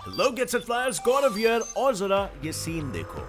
Hello gets it flyers, Gaurav here. और जरा ये सीन देखो।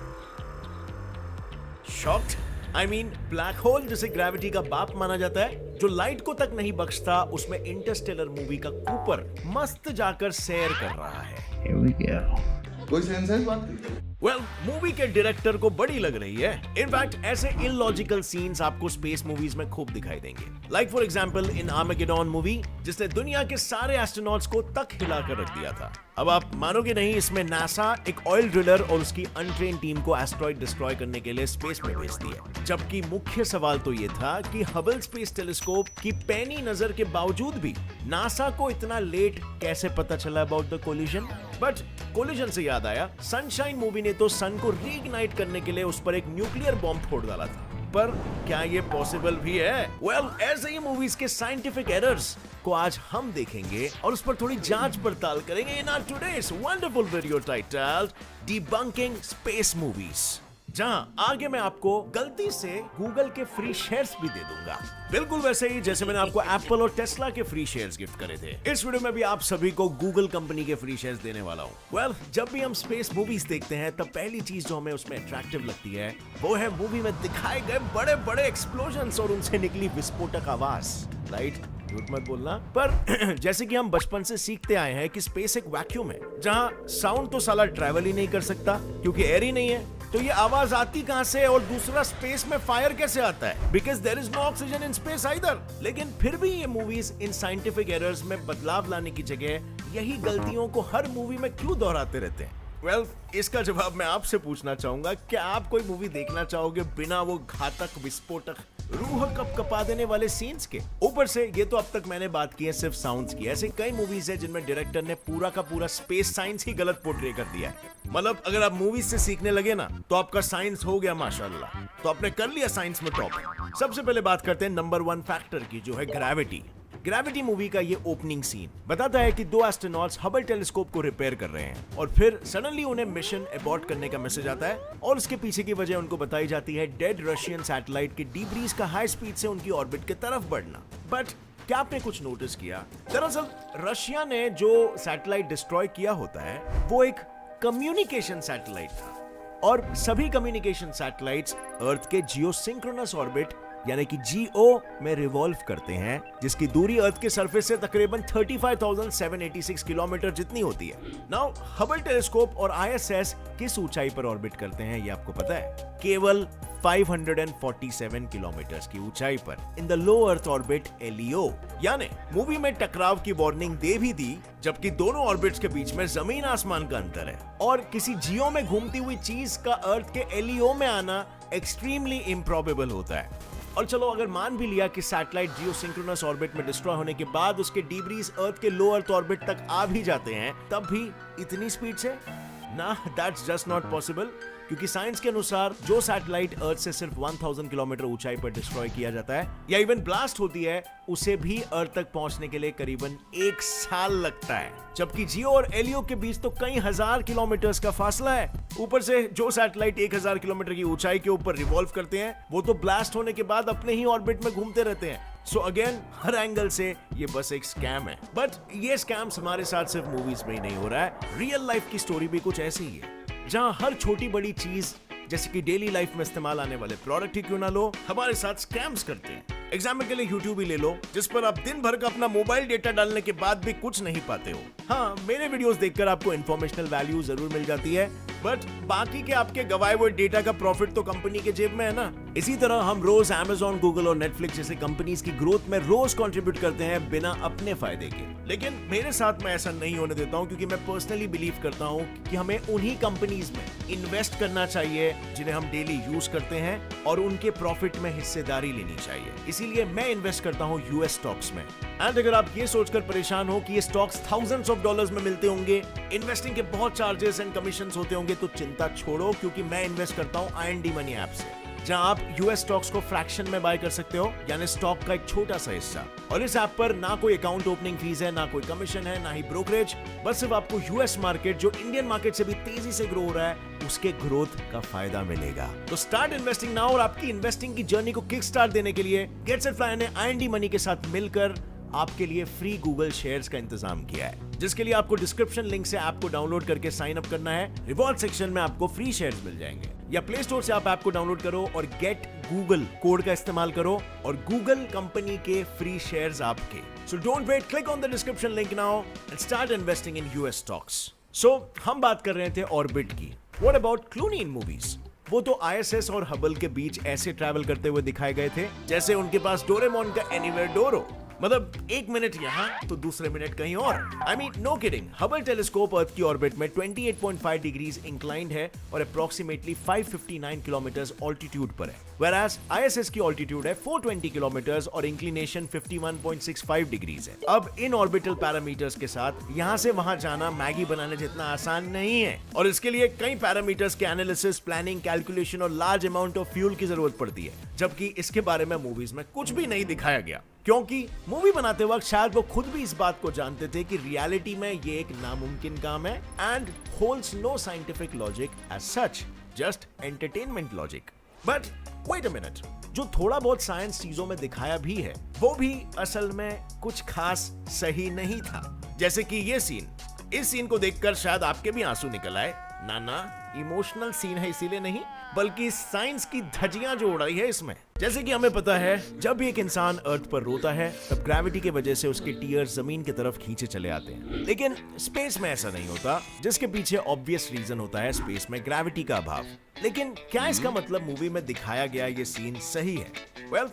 Shocked? I mean black hole जिसे ग्रेविटी का बाप माना जाता है, जो लाइट को तक नहीं बख्शता, उसमें इंटरस्टेलर मूवी का कूपर मस्त जाकर सैर कर रहा है। Here we go. कोई सेंस है इस बात की? वेल, मूवी के डायरेक्टर को बड़ी लग रही है। इनफैक्ट ऐसे इलॉजिकल सीन्स आपको स्पेस मूवीज में खूब दिखाई देंगे। Like for example in Armageddon movie, जिसने दुनिया के सारे एस्ट्रोनॉट्स को तक हिलाकर रख दिया था। अब आप मानोगे नहीं, इसमें नासा एक ऑयल ड्रिलर और उसकी अनट्रेन टीम को एस्ट्रॉइड डिस्ट्रॉय करने के लिए स्पेस में भेजती है। जबकि मुख्य सवाल तो ये था कि हबल स्पेस टेलीस्कोप की पैनी नजर के बावजूद भी नासा को इतना लेट कैसे पता चला about the collision. But collision से याद आया, सनशाइन मूवी ने तो सन को रीइग्नाइट करने के लिए उस पर एक न्यूक्लियर बॉम्ब फोड़ डाला था। पर क्या ये पॉसिबल भी है? वेल, ऐसे ही मूवीज के साइंटिफिक एरर्स को आज हम देखेंगे और उस पर थोड़ी जांच पड़ताल करेंगे in our today's wonderful video titled debunking space movies, जहां आगे मैं आपको गलती से गूगल के फ्री शेयर्स भी दे दूंगा, बिल्कुल वैसे ही जैसे मैंने आपको एप्पल और टेस्ला के फ्री शेयर्स गिफ्ट करे थे। इस वीडियो में भी आप सभी को गूगल कंपनी के फ्री शेयर्स देने वाला हूं। वेल, जब भी हम स्पेस मूवीज देखते हैं तब पहली चीज जो हमें उसमें अट्रैक्टिव लगती है वो है मूवी में दिखाए गए बड़े बड़े एक्सप्लोजन्स और उनसे निकली विस्फोटक आवाज। राइट? झूठ मत बोलना। पर जैसे कि हम बचपन से सीखते आए हैं कि स्पेस एक वैक्यूम है, जहां साउंड तो साला ट्रैवल ही नहीं कर सकता क्योंकि एयर ही नहीं है, तो ये आवाज आती कहां से? और दूसरा, स्पेस में फायर कैसे आता है? Because there is no oxygen in space either. लेकिन फिर भी ये मूवीज इन साइंटिफिक एरर्स में बदलाव लाने की जगह यही गलतियों को हर मूवी में क्यों दोहराते रहते हैं? वेल, इसका जवाब मैं आपसे पूछना चाहूंगा, क्या आप कोई मूवी देखना चाहोगे बिना वो घातक विस्फोटक रूह कपकपा देने वाले सीन्स के? ऊपर से ये तो अब तक मैंने बात की है सिर्फ साउंड्स की। ऐसे कई मूवीज है जिनमें डायरेक्टर ने पूरा का पूरा स्पेस साइंस ही गलत पोर्ट्रे कर दिया है। मतलब अगर आप मूवीज से सीखने लगे ना तो आपका साइंस हो गया माशाल्लाह, तो आपने कर लिया साइंस में टॉप। सबसे पहले बात करते हैं नंबर 1 फैक्टर की, जो है ग्रेविटी। ग्रेविटी मूवी का ये ओपनिंग सीन बताता है कि 2 एस्ट्रोनॉट्स हबल टेलीस्कोप को रिपेयर कर रहे हैं और फिर सडनली उन्हें मिशन अबॉर्ट करने का मैसेज आता है और उसके पीछे की वजह उनको बताई जाती है डेड रशियन सैटेलाइट के डीब्रीज का हाई स्पीड से उनकी ऑर्बिट की तरफ बढ़ना। बट क्या आपने कुछ नोटिस किया? दरअसल रशिया ने जो सैटेलाइट डिस्ट्रॉय किया होता है वो एक कम्युनिकेशन सैटेलाइट था, और सभी कम्युनिकेशन सैटेलाइट्स अर्थ के जियोसिंक्रोनस ऑर्बिट यानी कि जीओ में रिवॉल्व करते हैं, जिसकी दूरी अर्थ के सरफेस से तकरीबन 35,786 किलोमीटर जितनी होती है। नाउ हबल टेलीस्कोप और आईएसएस किस ऊंचाई पर ऑर्बिट करते हैं ये आपको पता है? केवल 547 किलोमीटर की ऊंचाई पर, in the low earth orbit LEO. यानी मूवी में टकराव की वार्निंग दे भी दी, जबकि दोनों ऑर्बिट्स के बीच में जमीन आसमान का अंतर है और किसी जियो में घूमती हुई चीज का अर्थ के एलईओ में आना एक्सट्रीमली इम्प्रॉबेबल होता है। और चलो अगर मान भी लिया कि सैटेलाइट जियोसिंक्रोनस ऑर्बिट में डिस्ट्रॉय होने के बाद उसके डीब्रीज अर्थ के लो अर्थ ऑर्बिट तक आ भी जाते हैं, तब भी इतनी स्पीड से? ना, दैट्स जस्ट नॉट पॉसिबल, क्योंकि साइंस के अनुसार जो सैटेलाइट अर्थ से सिर्फ 1000 किलोमीटर ऊंचाई पर डिस्ट्रॉय किया जाता है या इवन ब्लास्ट होती है, उसे भी अर्थ तक पहुंचने के लिए करीबन 1 साल लगता है, जबकि जियो और एलईओ के बीच तो कई हजार किलोमीटर्स का फासला है। ऊपर से जो सैटेलाइट 1000 किलोमीटर की ऊंचाई के ऊपर रिवॉल्व करते हैं वो तो ब्लास्ट होने के बाद अपने ही ऑर्बिट में घूमते रहते हैं। सो अगेन, हर एंगल से ये बस एक स्कैम है। बट ये स्कैम्स हमारे साथ सिर्फ मूवीज में ही नहीं हो रहा है, रियल लाइफ की स्टोरी भी कुछ ऐसी ही है, जहां हर छोटी बड़ी चीज जैसे कि डेली लाइफ में इस्तेमाल आने वाले प्रोडक्ट ही क्यों ना लो, हमारे साथ स्कैम्स करते हैं। एग्जाम्पल के लिए यूट्यूब ही ले लो, जिस पर आप दिन भर का अपना मोबाइल डेटा डालने के बाद भी कुछ नहीं पाते हो। हाँ, मेरे वीडियोस देखकर आपको इन्फॉर्मेशनल वैल्यू जरूर मिल जाती है, बट बाकी के आपके गवाए हुए डेटा का प्रॉफिट तो कंपनी के जेब में है ना। इसी तरह हम रोज Amazon, गूगल और नेटफ्लिक्स जैसे कंपनीज की ग्रोथ में रोज कंट्रीब्यूट करते हैं बिना अपने फायदे के। लेकिन मेरे साथ मैं ऐसा नहीं होने देता हूं, क्योंकि मैं पर्सनली बिलीव करता हूं कि हमें उन्हीं कंपनीज में इन्वेस्ट करना चाहिए जिन्हें हम डेली यूज करते हैं और उनके प्रॉफिट में हिस्सेदारी लेनी चाहिए। इसीलिए मैं इन्वेस्ट करता हूं यूएस स्टॉक्स में। एंड अगर आप ये सोचकर परेशान हो कि ये स्टॉक्स थाउजेंड्स ऑफ डॉलर्स में मिलते होंगे, इन्वेस्टिंग के बहुत चार्जेस एंड कमीशंस होते होंगे, तो चिंता छोड़ो, क्योंकि मैं इन्वेस्ट करता हूं IND मनी ऐप से, जहां आप यूएस स्टॉक्स को फ्रैक्शन में बाय कर सकते हो, यानी स्टॉक का एक छोटा सा हिस्सा। और इस ऐप पर ना कोई अकाउंट ओपनिंग फीस है, ना कोई कमीशन है, ना ही ब्रोकरेज, बस सिर्फ आपको यूएस मार्केट, जो इंडियन मार्केट से भी तेजी से ग्रो हो रहा है, उसके ग्रोथ का फायदा मिलेगा। तो स्टार्ट इन्वेस्टिंग नाउ, और आपकी इन्वेस्टिंग की जर्नी को किक स्टार्ट देने के लिए गेट्स इट फ्लाई ने IND मनी के साथ मिलकर आपके लिए फ्री गूगल शेयर्स का इंतजाम किया है, जिसके लिए आपको डिस्क्रिप्शन लिंक से ऐप को डाउनलोड करके साइन अप करना है। रिवॉर्ड सेक्शन में आपको फ्री शेयर्स मिल जाएंगे, या प्ले स्टोर से आप ऐप को डाउनलोड करो और गेट गूगल कोड का इस्तेमाल करो और गूगल कंपनी के फ्री शेयर्स आपके। So don't wait, click on the description link now and start investing in US stocks. So हम बात कर रहे थे ऑर्बिट की। What about Clooney in movies? वो तो आईएसएस और हबल के बीच ऐसे ट्रैवल करते हुए दिखाए गए थे जैसे उनके पास डोरेमोन का एनीवेयर डोर हो। मतलब एक मिनट यहाँ तो दूसरे मिनट कहीं और। I mean no kidding, Hubble telescope earth की ऑर्बिट में 28.5 डिग्रीज इंक्लाइंड है और अप्रोक्सीमेटली 559 किलोमीटर्स ऑल्टीट्यूड पर है, whereas आईएसएस की ऑल्टीट्यूड है 420 किलोमीटर्स और इंक्लिनेशन 51.65 डिग्रीज है। अब इन ऑर्बिटल पैरामीटर्स के साथ यहाँ से वहां जाना मैगी बनाने जितना आसान नहीं है, और इसके लिए कई पैरामीटर्स के एनालिसिस, प्लानिंग, कैलकुलेशन और लार्ज अमाउंट ऑफ फ्यूल की जरूरत पड़ती है, जबकि इसके बारे में मूवीज में कुछ भी नहीं दिखाया गया, क्योंकि मूवी बनाते वक्त शायद वो खुद भी इस बात को जानते थे कि रियलिटी में ये एक नामुमकिन काम है and holds no scientific logic as such, just entertainment logic. But wait a minute, जो थोड़ा बहुत साइंस चीजों में दिखाया भी है वो भी असल में कुछ खास सही नहीं था। जैसे कि ये सीन, इस सीन को देखकर शायद आपके भी आंसू निकल आए। ना, इमोशनल सीन है इसीलिए नहीं, बल्कि साइंस की धज्जियां जो उड़ाई है इसमें। जैसे कि हमें पता है, जब भी एक इंसान अर्थ पर रोता है तब ग्रेविटी की वजह से उसके टीयर्स जमीन की तरफ खींचे चले आते हैं, लेकिन स्पेस में ऐसा नहीं होता, जिसके पीछे ऑब्वियस रीजन होता है स्पेस में ग्रेविटी का अभाव। लेकिन क्या इसका मतलब मूवी में दिखाया गया ये सीन सही है? वेल,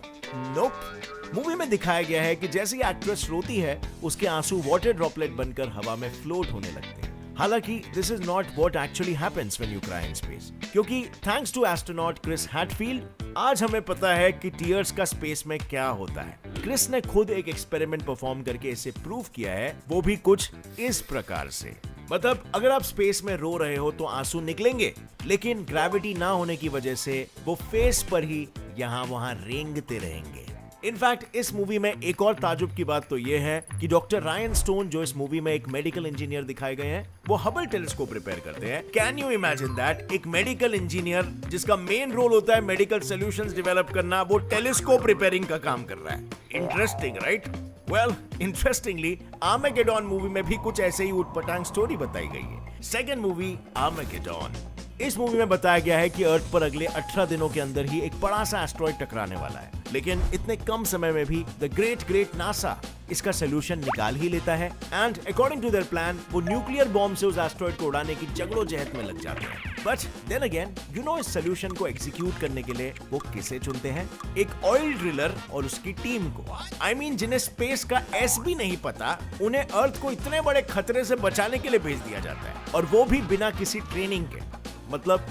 नोप। मूवी में दिखाया गया है कि जैसे ही एक्ट्रेस रोती है उसके आंसू वाटर ड्रॉपलेट बनकर हवा में फ्लोट होने लगते हैं। हालांकि this is not what actually happens when you cry in space, क्योंकि thanks to astronaut Chris Hadfield आज हमें पता है कि टीयर्स का स्पेस में क्या होता है। क्रिस ने खुद एक एक्सपेरिमेंट परफॉर्म करके इसे प्रूव किया है, वो भी कुछ इस प्रकार से। मतलब अगर आप स्पेस में रो रहे हो तो आंसू निकलेंगे, लेकिन ग्रेविटी ना होने की वजह से वो फेस पर ही यहाँ वहां रेंगते रहेंगे। इनफैक्ट इस मूवी में एक और ताजुब की बात तो ये है कि डॉक्टर रायन स्टोन, जो इस मूवी में एक मेडिकल इंजीनियर दिखाए गए हैं, वो हबल टेलीस्कोप रिपेयर करते हैं। Can you imagine that? एक मेडिकल इंजीनियर जिसका मेन रोल होता है मेडिकल सॉल्यूशंस डेवलप करना, वो टेलीस्कोप रिपेयरिंग का काम कर रहा है। Interesting, right? Well, interestingly Armageddon movie में भी कुछ ऐसे ही उटपटांग स्टोरी बताई गई है। Second movie Armageddon. इस मूवी में बताया गया है कि अर्थ पर अगले 18 दिनों के अंदर ही एक बड़ा सा एस्ट्रॉइड टकराने वाला है, लेकिन इतने कम समय में भी द ग्रेट नासा इसका सोल्यूशन निकाल ही लेता है and according to their plan वो न्यूक्लियर बॉम्ब से उस एस्ट्रॉइड को उड़ाने की जगड़ोजहद में लग जाते हैं। But then again, you know, इस सोल्यूशन को एग्जीक्यूट करने के लिए वो किसे चुनते हैं? एक ऑयल ड्रिलर और उसकी टीम को। आई मीन, जिन्हें स्पेस का एस भी नहीं पता, उन्हें अर्थ को इतने बड़े खतरे से बचाने के लिए भेज दिया जाता है, और वो भी बिना किसी ट्रेनिंग के। मतलब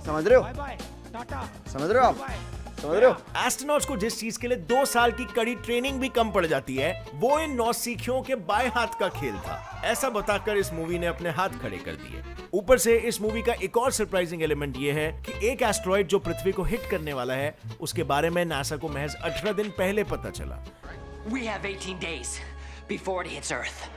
समझ रहे हो? समझ रहे हो आप? समझ रहे हो? एस्ट्रोनॉट्स को जिस चीज के लिए 2 साल की कड़ी ट्रेनिंग भी कम पड़ जाती है, वो इन नौसिखियों के बाएं हाथ का खेल था, ऐसा बताकर इस मूवी ने अपने हाथ खड़े कर दिए। ऊपर से इस मूवी का एक और सरप्राइजिंग एलिमेंट ये है कि एक एस्ट्रॉइड जो पृथ्वी को हिट करने वाला है, उसके बारे में नासा को महज 18 दिन पहले पता चला। We have 18 days before it hits Earth.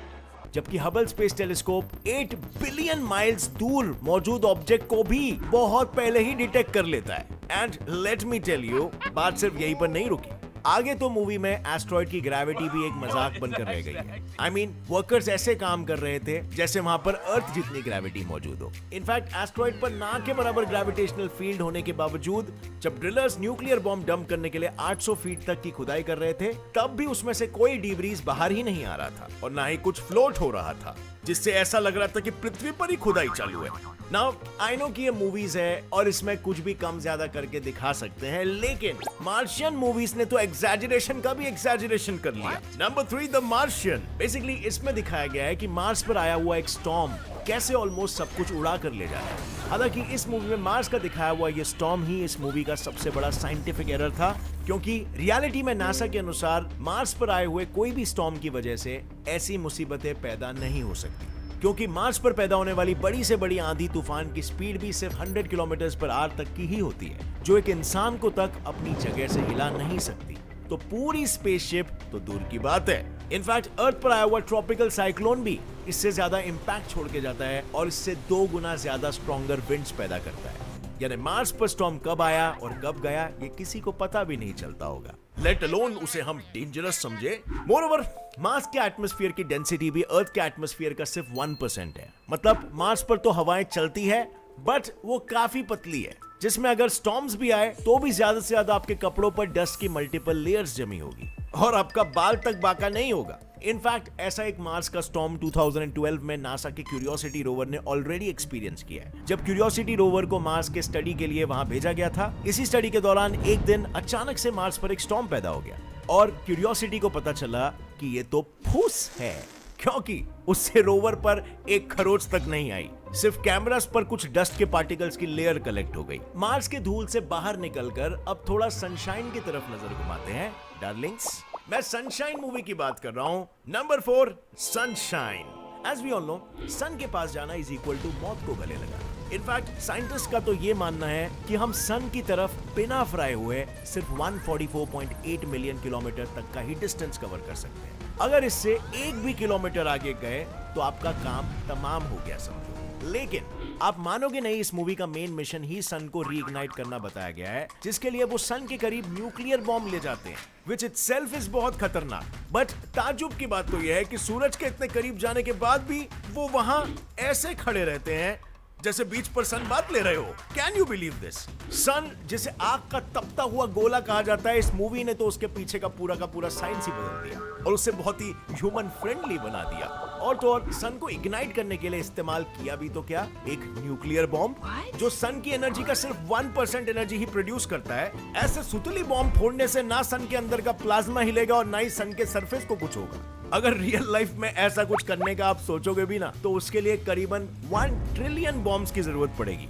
जबकि Hubble space telescope 8 billion miles दूर मौजूद ऑब्जेक्ट को भी बहुत पहले ही डिटेक्ट कर लेता है। And let me tell you, बात सिर्फ यहीं पर नहीं रुकी। आगे तो मूवी में एस्ट्रॉइड की ग्रेविटी भी एक मजाक बनकर रह गई है। आई मीन, वर्कर्स ऐसे काम कर रहे थे जैसे वहां पर अर्थ जितनी ग्रेविटी मौजूद हो। इनफैक्ट एस्ट्रॉइड पर ना के बराबर ग्रेविटेशनल फील्ड होने के बावजूद जब ड्रिलर्स न्यूक्लियर बॉम्ब डंप करने के लिए 800 फीट तक की खुदाई कर रहे थे, तब भी उसमें से कोई डिब्रीज बाहर ही नहीं आ रहा था और ना ही कुछ फ्लोट हो रहा था, जिससे ऐसा लग रहा था कि पृथ्वी पर ही खुदाई चालू है। नाउ आई नो कि ये मूवीज है और इसमें कुछ भी कम ज्यादा करके दिखा सकते हैं, लेकिन मार्शियन मूवीज ने तो एग्जैजरेशन का भी एग्जैजरेशन कर लिया। Number 3, the Martian. बेसिकली इसमें दिखाया गया है कि मार्स पर आया हुआ एक स्टॉर्म कैसे ऑलमोस्ट सब कुछ उड़ा कर ले जा रहा है। हालांकि इस मूवी में मार्स का दिखाया हुआ ये स्टॉर्म ही इस मूवी का सबसे बड़ा साइंटिफिक एरर था, क्योंकि रियलिटी में नासा के अनुसार मार्स पर आए हुए कोई भी स्टॉर्म की वजह से ऐसी मुसीबतें पैदा नहीं हो सकती, क्योंकि मार्स पर पैदा होने वाली बड़ी से बड़ी आंधी तूफान की स्पीड भी सिर्फ 100 किलोमीटर पर आवर तक की ही होती है, जो एक इंसान को तक अपनी जगह से हिला नहीं सकती। तो पूरी स्पेसशिप तो दूर की बात है, इनफैक्ट अर्थ पर आया हुआ ट्रॉपिकल साइक्लोन भी इससे ज्यादा इंपैक्ट छोड़ के जाता है और इससे 2 गुना ज्यादा स्ट्रॉन्गर विंड्स पैदा करता है। यानी मार्स पर स्टॉर्म कब आया और कब गया ये किसी को पता भी नहीं चलता होगा, लेट अलोन उसे हम डेंजरस समझे। मोरओवर मार्स के एटमॉस्फेयर की डेंसिटी भी अर्थ के एटमॉस्फेयर का सिर्फ 1% है। मतलब मार्स पर तो हवाएं चलती है बट वो काफी पतली है, जिसमें अगर स्टॉर्म्स भी आए तो भी ज्यादा से ज्यादा आपके कपड़ों पर डस्ट की मल्टीपल लेयर्स जमी होगी और आपका बाल तक बाका नहीं होगा। इनफैक्ट ऐसा एक मार्स का स्टॉर्म 2012 में नासा के क्यूरियोसिटी रोवर ने ऑलरेडी एक्सपीरियंस किया है। जब क्यूरियोसिटी रोवर को मार्स के स्टडी के लिए वहां भेजा गया था, इसी स्टडी के दौरान एक दिन अचानक से मार्स पर एक स्टॉर्म पैदा हो गया और क्यूरियोसिटी को पता चला कि ये तो फूस है, क्योंकि उससे रोवर पर एक खरोच तक नहीं आई, सिर्फ कैमरास पर कुछ डस्ट के पार्टिकल्स की लेयर कलेक्ट हो गई। मार्स के धूल से बाहर निकलकर अब थोड़ा सनशाइन की तरफ नजर घुमाते हैं डार्लिंग्स। मैं सनशाइन मूवी की बात कर रहा हूं। Number 4, sunshine. As we all know, sun के पास जाना इज इक्वल टू मौत को गले लगा। इनफैक्ट साइंटिस्ट का तो ये मानना है कि हम सन की तरफ बिना फ्राई हुए सिर्फ 144.8 मिलियन किलोमीटर तक का ही डिस्टेंस कवर कर सकते हैं। अगर इससे 1 भी किलोमीटर आगे गए तो आपका काम तमाम हो गया समझो। लेकिन आप मानोगे नहीं, इस मूवी का मेन मिशन ही सन को रीइग्नाइट करना बताया गया है, जिसके लिए वो सन के करीब न्यूक्लियर बॉम्ब ले जाते हैं, विच इटसेल्फ इज बहुत खतरनाक। बट ताजुब की बात तो यह है कि सूरज के इतने करीब जाने के बाद भी वो वहां ऐसे खड़े रहते हैं जैसे बीच पर सन बात ले रहे हो। Can you believe this? Sun जिसे आग का तपता हुआ गोला कहा जाता है, इस मूवी ने तो उसके पीछे का पूरा साइंस ही बदल दिया और उसे बहुत ही ह्यूमन फ्रेंडली बना दिया। और तो और सन को इग्नाइट करने के लिए इस्तेमाल किया भी तो क्या, एक न्यूक्लियर बॉम्ब जो सन की एनर्जी का सिर्फ 1% एनर्जी ही प्रोड्यूस करता है। ऐसे सुतली बॉम्ब फोड़ने से ना सन के अंदर का प्लाज्मा हिलेगा और ना ही सन के सरफेस को कुछ होगा। अगर रियल लाइफ में ऐसा कुछ करने का आप सोचोगे भी ना, तो उसके लिए करीबन 1 ट्रिलियन बॉम्ब्स की जरूरत पड़ेगी।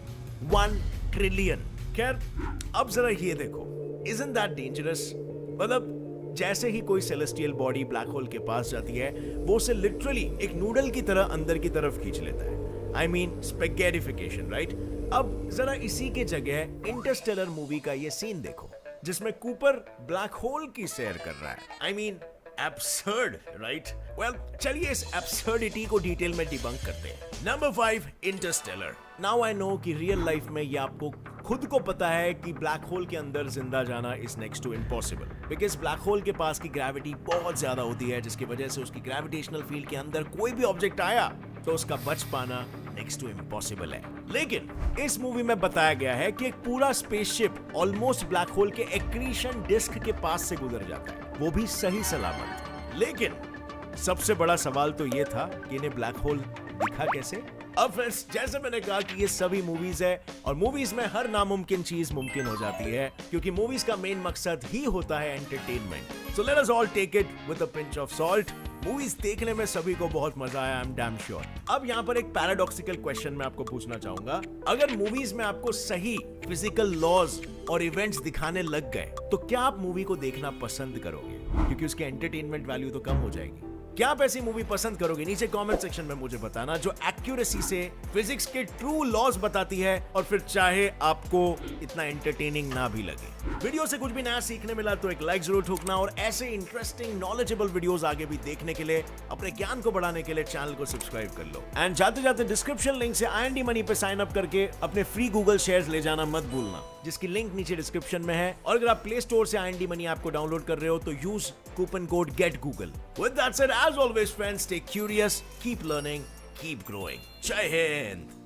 1 ट्रिलियन। खैर, अब जरा ये देखो, isn't that dangerous? मतलब जैसे ही कोई सेलेस्टियल बॉडी ब्लैक होल के पास जाती है, वो उसे लिटरली एक नूडल की तरह अंदर की तरफ खींच लेता है। I mean spaghettification, right? अब जरा इसी के जगह इंटरस्टेलर मूवी का ये सीन देखो, जिसमें कूपर ब्लैक होल की सैर कर रहा है। I mean absurd, right? Well, चलिए इस absurdity को डिटेल में डिबंक करते हैं। Number 5, Interstellar. Now I know कि रियल लाइफ में ये आपको खुद को पता है कि ब्लैक होल के अंदर जिंदा जाना is next to impossible, because black hole के पास की ग्रेविटी बहुत ज्यादा होती है, जिसकी वजह से उसकी ग्रेविटेशनल फील्ड के अंदर कोई भी ऑब्जेक्ट आया तो उसका बच पाना नेक्स्ट टू इम्पॉसिबल है। लेकिन इस मूवी में बताया गया है कि एक पूरा स्पेसशिप ऑलमोस्ट ब्लैक होल के एक्रीशन डिस्क के पास से गुजर जाता है, वो भी सही सलामत। लेकिन सबसे बड़ा सवाल तो ये था कि इन्हें ब्लैक होल दिखा कैसे? अब फ्रेंड्स, जैसे मैंने कहा कि ये सभी मूवीज है और मूवीज में हर नामुमकिन चीज मुमकिन हो जाती है, क्योंकि मूवीज का मेन मकसद ही होता है entertainment. So let us all take it with a pinch of salt. Movies देखने में सभी को बहुत मजा आया, आई एम डैम श्योर। अब यहाँ पर एक पैराडॉक्सिकल क्वेश्चन मैं आपको पूछना चाहूंगा। अगर मूवीज में आपको सही फिजिकल लॉज और इवेंट्स दिखाने लग गए, तो क्या आप मूवी को देखना पसंद करोगे? क्योंकि उसकी एंटरटेनमेंट वैल्यू तो कम हो जाएगी। क्या आप ऐसी मूवी पसंद करोगे? नीचे कमेंट सेक्शन में मुझे बताना, जो एक्यूरेसी से फिजिक्स के ट्रू लॉज बताती है और फिर चाहे आपको इतना एंटरटेनिंग ना भी लगे। वीडियो से कुछ भी नया सीखने मिला तो एक लाइक जरूर ठोकना, और ऐसे इंटरेस्टिंग नॉलेजेबल वीडियोस आगे भी देखने के लिए, अपने ज्ञान को बढ़ाने के लिए चैनल को सब्सक्राइब कर लो। एंड जाते जाते डिस्क्रिप्शन लिंक से IND मनी पे साइन अप करके अपने फ्री गूगल शेयर्स ले जाना मत भूलना, जिसकी लिंक नीचे डिस्क्रिप्शन में है। और अगर आप प्ले स्टोर से IND मनी ऐप को डाउनलोड कर रहे हो तो use coupon code GETGoogle। With that said, as always friends, stay curious, keep learning, keep growing. Jai Hind!